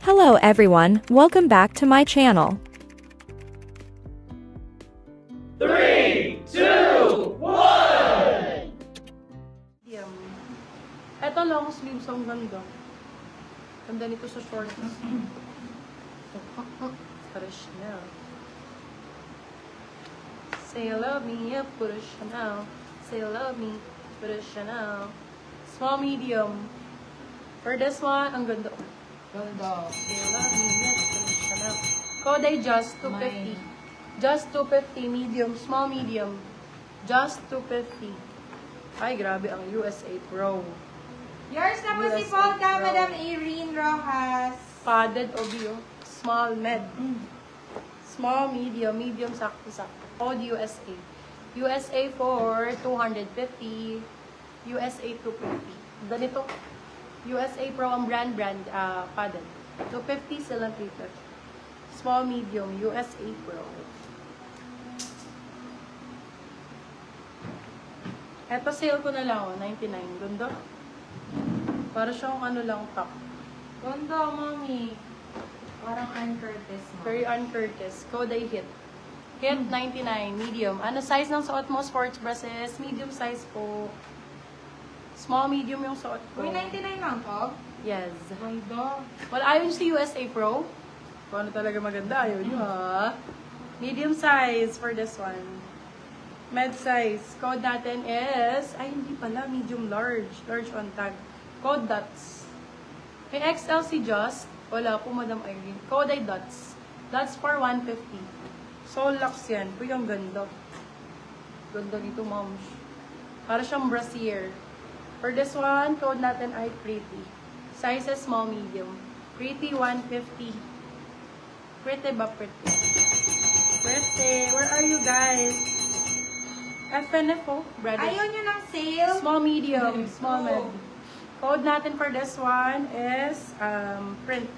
Hello everyone, welcome back to my channel. 3, 2, 1! Ito long sleeves, ang ganda. Ganda nito sa shorts. Para Chanel. Say you love me, yeah, put a Chanel. Say you love me, put a Chanel. Small, medium. For this one, ang ganda. Ganda. Say you love me, yeah, put a Chanel. Code ay just 250. Just 250, medium, small, medium. Just 250. Ay, grabe ang USA Pro. Yours na po si USA Polka, Pro. Madam Irene Rojas. Padded OBO. Small, med. Small, medium, medium, sakto-sakto. Code USA. USA for 250. USA 250. Ganito. USA Pro ang brand, padded. 250 silang treated. Small, medium, USA Pro. Eto sale ko na lang, 99. Ganda. Para siyang ano lang, top. Ganda, mami. Parang Ann Curtis mo. Very Curtis. Code ay hit. Hit 99, medium. Ano size ng suot mo? Sports bras medium size po. Small, medium yung suot ko. Uy, 99 lang to? Yes. Ganda. Well, ayaw nyo si USA Pro? Kung ano talaga maganda, ayaw nyo ha. Medium size for this one. Med size. Code natin is, ay hindi pala, medium large. Large on tag. Code dots. May XL si Just. Wala po, Madam Irene. Code ay dots. Dots for 150. Soul Lux yan. Uy, ang ganda. Ganda dito, moms. Para siyang brassiere. For this one, code natin ay pretty. Sizes small, medium. Pretty 150. Pretty ba pretty? Pretty. Where are you guys? FNFO, brother. Ayaw nyo ng sale? Small, medium, small, med. Code natin for this one is print.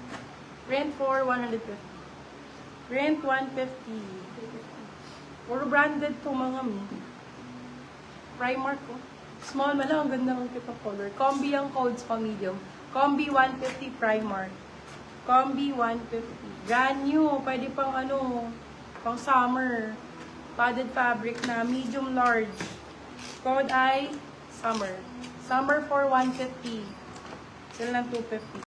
Print for 150. Print 150. Puro branded to mga mi. Primark ko. Small man lang, ang ganda ng kita color. Combi ang code sa medium. Combi 150 Primark. Combi 150. Brand new. Pwede pang ano, pang summer. Padded fabric na medium large. Code ay summer. Summer for 150. Sila ng 250.